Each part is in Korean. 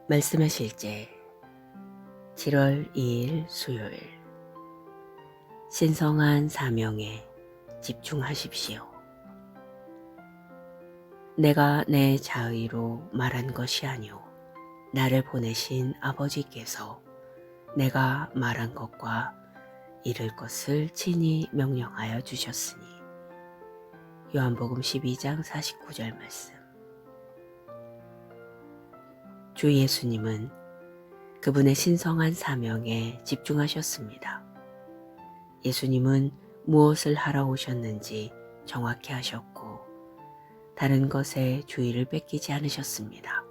말씀의 실제 7월 2일 수요일 신성한 사명에 집중하십시오. 내가 내 자의로 말한 것이 아니오 나를 보내신 아버지께서 내가 말한 것과 이룰 것을 친히 명령하여 주셨으니. 요한복음 12장 49절 말씀. 주 예수님은 그분의 신성한 사명에 집중하셨습니다. 예수님은 무엇을 하러 오셨는지 정확히 하셨고 다른 것에 주의를 뺏기지 않으셨습니다.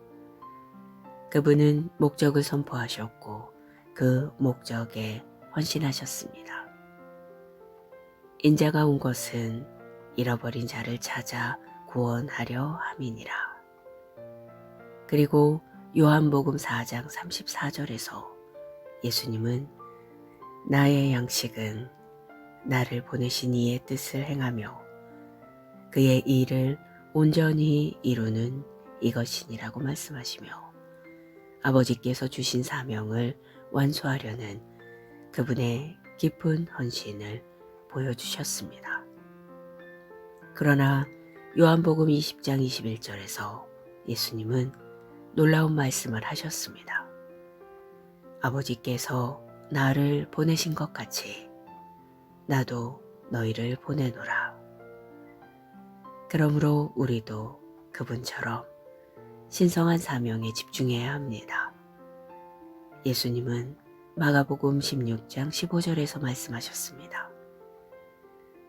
그분은 목적을 선포하셨고 그 목적에 헌신하셨습니다. 인자가 온 것은 잃어버린 자를 찾아 구원하려 함이니라. 그리고 요한복음 4장 34절에서 예수님은 나의 양식은 나를 보내신 이의 뜻을 행하며 그의 일을 온전히 이루는 이것이니라고 말씀하시며 아버지께서 주신 사명을 완수하려는 그분의 깊은 헌신을 보여주셨습니다. 그러나 요한복음 20장 21절에서 예수님은 놀라운 말씀을 하셨습니다. 아버지께서 나를 보내신 것 같이 나도 너희를 보내노라. 그러므로 우리도 그분처럼 신성한 사명에 집중해야 합니다. 예수님은 마가복음 16장 15절에서 말씀하셨습니다.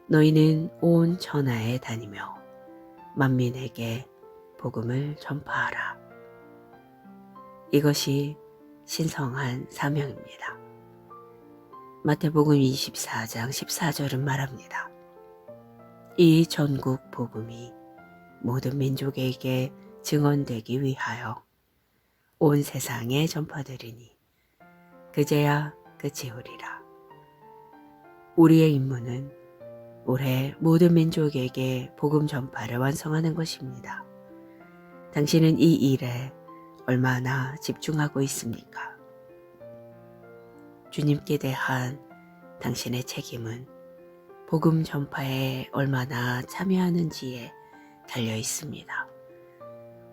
너희는 온 천하에 다니며 만민에게 복음을 전파하라. 이것이 신성한 사명입니다. 마태복음 24장 14절은 말합니다. 이 전국 복음이 모든 민족에게 증언되기 위하여 온 세상에 전파되리니 그제야 끝이 오리라. 우리의 임무는 올해 모든 민족에게 복음 전파를 완성하는 것입니다. 당신은 이 일에 얼마나 집중하고 있습니까? 주님께 대한 당신의 책임은 복음 전파에 얼마나 참여하는지에 달려 있습니다.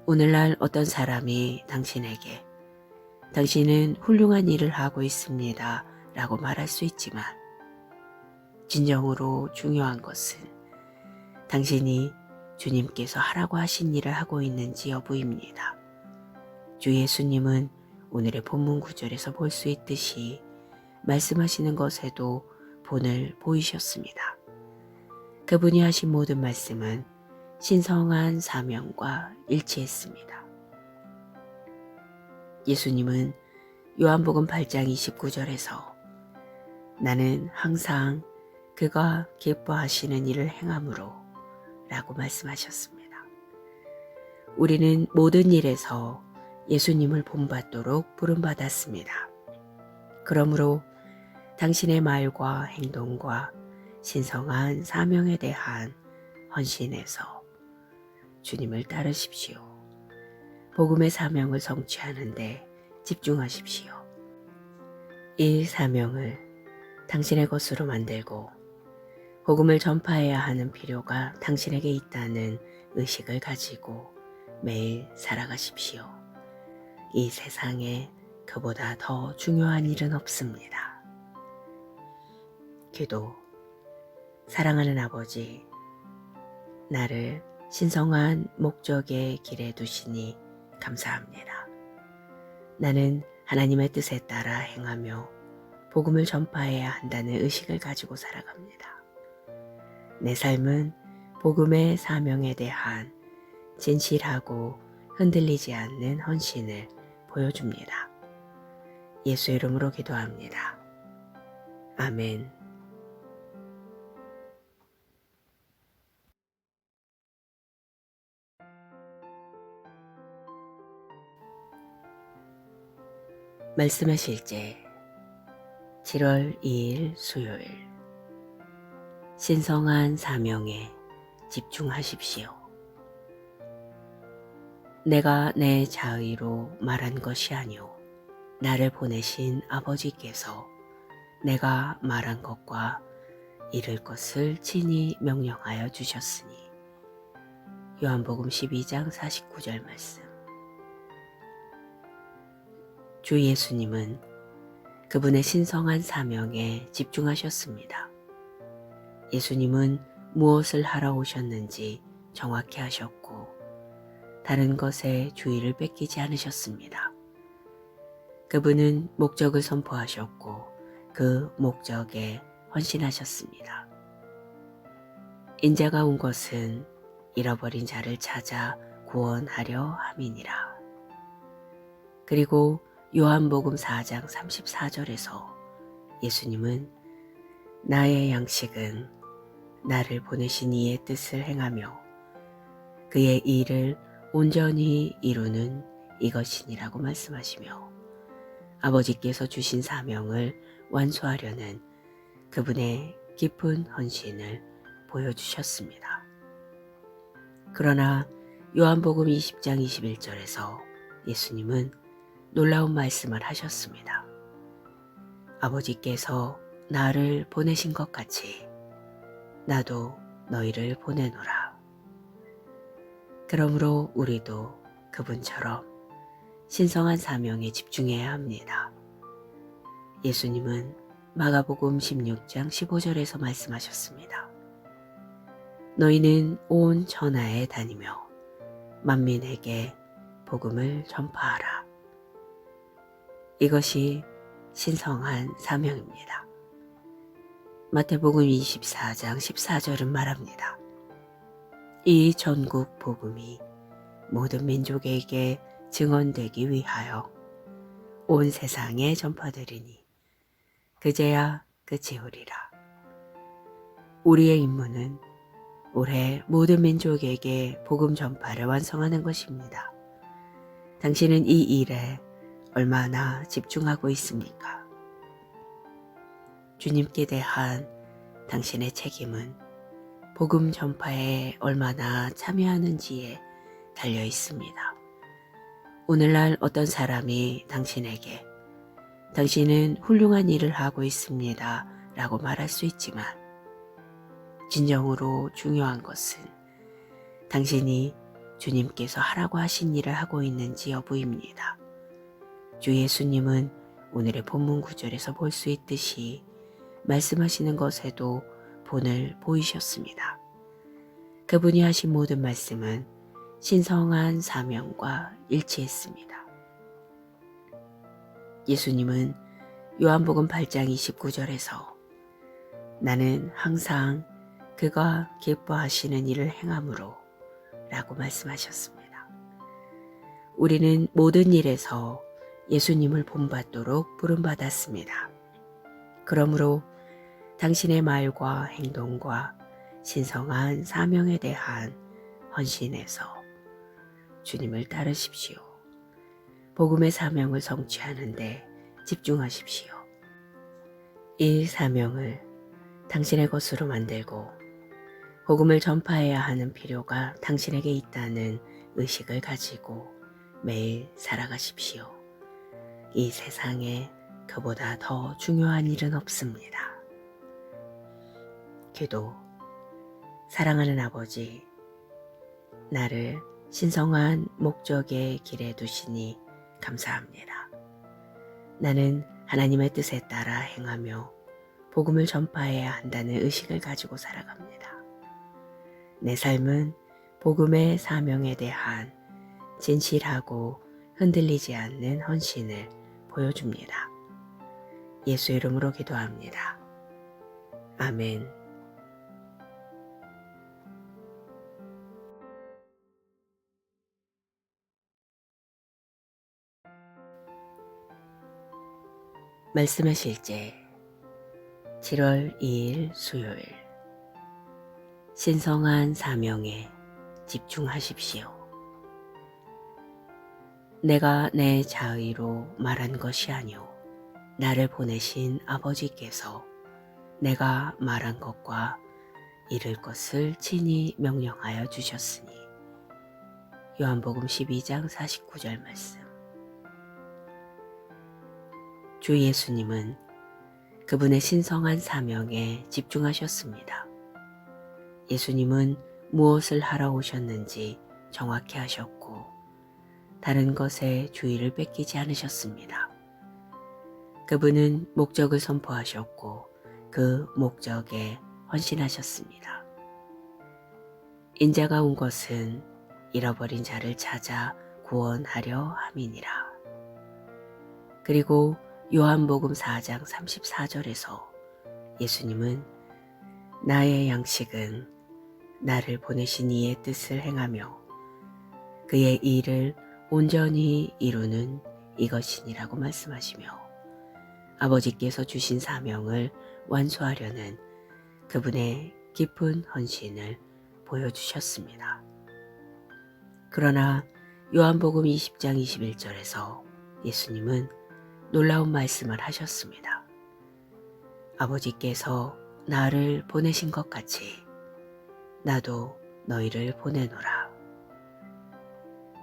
오늘날 어떤 사람이 당신에게 당신은 훌륭한 일을 하고 있습니다 라고 말할 수 있지만 진정으로 중요한 것은 당신이 주님께서 하라고 하신 일을 하고 있는지 여부입니다. 주 예수님은 오늘의 본문 구절에서 볼 수 있듯이 말씀하시는 것에도 본을 보이셨습니다. 그분이 하신 모든 말씀은 신성한 사명과 일치했습니다. 예수님은 요한복음 8장 29절에서 나는 항상 그가 기뻐하시는 일을 행함으로 라고 말씀하셨습니다. 우리는 모든 일에서 예수님을 본받도록 부름받았습니다. 그러므로 당신의 말과 행동과 신성한 사명에 대한 헌신에서 주님을 따르십시오. 복음의 사명을 성취하는 데 집중하십시오. 이 사명을 당신의 것으로 만들고 복음을 전파해야 하는 필요가 당신에게 있다는 의식을 가지고 매일 살아가십시오. 이 세상에 그보다 더 중요한 일은 없습니다. 기도. 사랑하는 아버지, 나를 신성한 목적의 길에 두시니 감사합니다. 나는 하나님의 뜻에 따라 행하며 복음을 전파해야 한다는 의식을 가지고 살아갑니다. 내 삶은 복음의 사명에 대한 진실하고 흔들리지 않는 헌신을 보여줍니다. 예수 이름으로 기도합니다. 아멘. 말씀의 실제 7월 2일 수요일 신성한 사명에 집중하십시오. 내가 내 자의로 말한 것이 아니오 나를 보내신 아버지께서 내가 말한 것과 이룰 것을 친히 명령하여 주셨으니. 요한복음 12장 49절 말씀. 주 예수님은 그분의 신성한 사명에 집중하셨습니다. 예수님은 무엇을 하러 오셨는지 정확히 하셨고 다른 것에 주의를 뺏기지 않으셨습니다. 그분은 목적을 선포하셨고 그 목적에 헌신하셨습니다. 인자가 온 것은 잃어버린 자를 찾아 구원하려 함이니라. 그리고 요한복음 4장 34절에서 예수님은 나의 양식은 나를 보내신 이의 뜻을 행하며 그의 일을 온전히 이루는 이것이니라고 말씀하시며 아버지께서 주신 사명을 완수하려는 그분의 깊은 헌신을 보여주셨습니다. 그러나 요한복음 20장 21절에서 예수님은 놀라운 말씀을 하셨습니다. 아버지께서 나를 보내신 것 같이 나도 너희를 보내노라. 그러므로 우리도 그분처럼 신성한 사명에 집중해야 합니다. 예수님은 마가복음 16장 15절에서 말씀하셨습니다. 너희는 온 천하에 다니며 만민에게 복음을 전파하라. 이것이 신성한 사명입니다. 마태복음 24장 14절은 말합니다. 이 전국 복음이 모든 민족에게 증언되기 위하여 온 세상에 전파되리니 그제야 끝이 오리라. 우리의 임무는 올해 모든 민족에게 복음 전파를 완성하는 것입니다. 당신은 이 일에 얼마나 집중하고 있습니까? 주님께 대한 당신의 책임은 복음 전파에 얼마나 참여하는지에 달려 있습니다. 오늘날 어떤 사람이 당신에게 당신은 훌륭한 일을 하고 있습니다 라고 말할 수 있지만 진정으로 중요한 것은 당신이 주님께서 하라고 하신 일을 하고 있는지 여부입니다. 주 예수님은 오늘의 본문 구절에서 볼 수 있듯이 말씀하시는 것에도 본을 보이셨습니다. 그분이 하신 모든 말씀은 신성한 사명과 일치했습니다. 예수님은 요한복음 8장 29절에서 나는 항상 그가 기뻐하시는 일을 행함으로 라고 말씀하셨습니다. 우리는 모든 일에서 예수님을 본받도록 부름받았습니다. 그러므로 당신의 말과 행동과 신성한 사명에 대한 헌신에서 주님을 따르십시오. 복음의 사명을 성취하는 데 집중하십시오. 이 사명을 당신의 것으로 만들고 복음을 전파해야 하는 필요가 당신에게 있다는 의식을 가지고 매일 살아가십시오. 이 세상에 그보다 더 중요한 일은 없습니다. 기도. 사랑하는 아버지, 나를 신성한 목적의 길에 두시니 감사합니다. 나는 하나님의 뜻에 따라 행하며 복음을 전파해야 한다는 의식을 가지고 살아갑니다. 내 삶은 복음의 사명에 대한 진실하고 흔들리지 않는 헌신을 보여줍니다. 예수 이름으로 기도합니다. 아멘. 말씀의 실제 7월 2일 수요일. 신성한 사명에 집중하십시오. 내가 내 자의로 말한 것이 아니오 나를 보내신 아버지께서 내가 말한 것과 이룰 것을 친히 명령하여 주셨으니. 요한복음 12장 49절 말씀. 주 예수님은 그분의 신성한 사명에 집중하셨습니다. 예수님은 무엇을 하러 오셨는지 정확히 하셨고 다른 것에 주의를 뺏기지 않으셨습니다. 그분은 목적을 선포하셨고 그 목적에 헌신하셨습니다. 인자가 온 것은 잃어버린 자를 찾아 구원하려 함이니라. 그리고 요한복음 4장 34절에서 예수님은 나의 양식은 나를 보내신 이의 뜻을 행하며 그의 일을 온전히 이루는 이것이니라고 말씀하시며 아버지께서 주신 사명을 완수하려는 그분의 깊은 헌신을 보여주셨습니다. 그러나 요한복음 20장 21절에서 예수님은 놀라운 말씀을 하셨습니다. 아버지께서 나를 보내신 것 같이 나도 너희를 보내노라.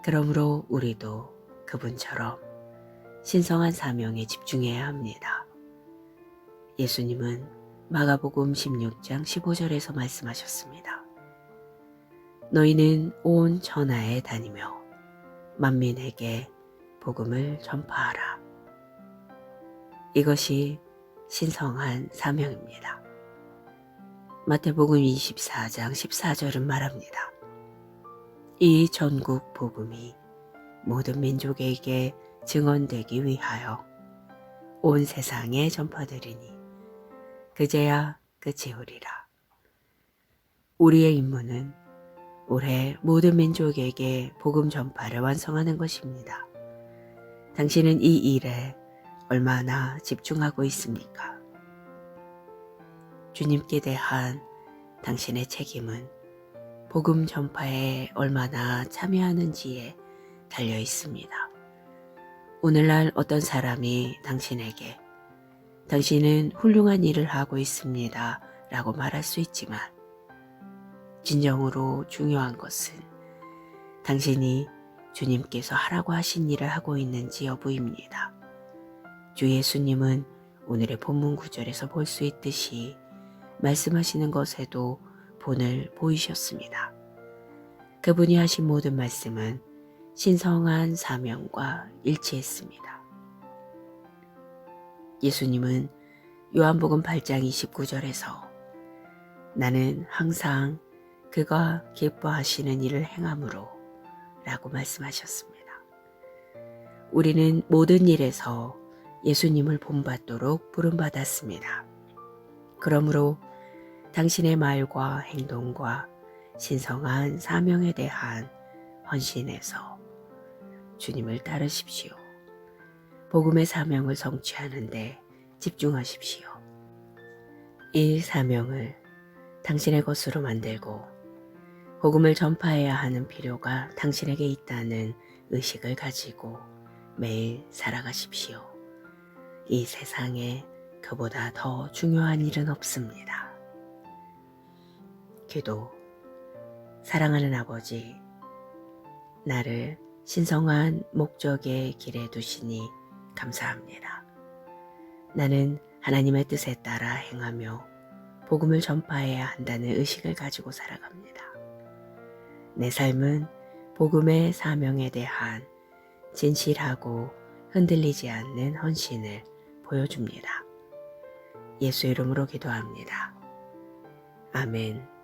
그러므로 우리도 그분처럼 신성한 사명에 집중해야 합니다. 예수님은 마가복음 16장 15절에서 말씀하셨습니다. 너희는 온 천하에 다니며 만민에게 복음을 전파하라. 이것이 신성한 사명입니다. 마태복음 24장 14절은 말합니다. 이 전국 복음이 모든 민족에게 증언되기 위하여 온 세상에 전파되리니 그제야 끝이 오리라. 우리의 임무는 올해 모든 민족에게 복음 전파를 완성하는 것입니다. 당신은 이 일에 얼마나 집중하고 있습니까? 주님께 대한 당신의 책임은 복음 전파에 얼마나 참여하는지에 달려 있습니다. 오늘날 어떤 사람이 당신에게 당신은 훌륭한 일을 하고 있습니다 라고 말할 수 있지만 진정으로 중요한 것은 당신이 주님께서 하라고 하신 일을 하고 있는지 여부입니다. 주 예수님은 오늘의 본문 구절에서 볼 수 있듯이 말씀하시는 것에도 본을 보이셨습니다. 그분이 하신 모든 말씀은 신성한 사명과 일치했습니다. 예수님은 요한복음 8장 29절에서 나는 항상 그가 기뻐하시는 일을 행함으로 라고 말씀하셨습니다. 우리는 모든 일에서 예수님을 본받도록 부름받았습니다. 그러므로 당신의 말과 행동과 신성한 사명에 대한 헌신에서 주님을 따르십시오. 복음의 사명을 성취하는데 집중하십시오. 이 사명을 당신의 것으로 만들고 복음을 전파해야 하는 필요가 당신에게 있다는 의식을 가지고 매일 살아가십시오. 이 세상에 그보다 더 중요한 일은 없습니다. 기도. 사랑하는 아버지, 나를 신성한 목적의 길에 두시니 감사합니다. 나는 하나님의 뜻에 따라 행하며 복음을 전파해야 한다는 의식을 가지고 살아갑니다. 내 삶은 복음의 사명에 대한 진실하고 흔들리지 않는 헌신을 보여줍니다. 예수 이름으로 기도합니다. 아멘.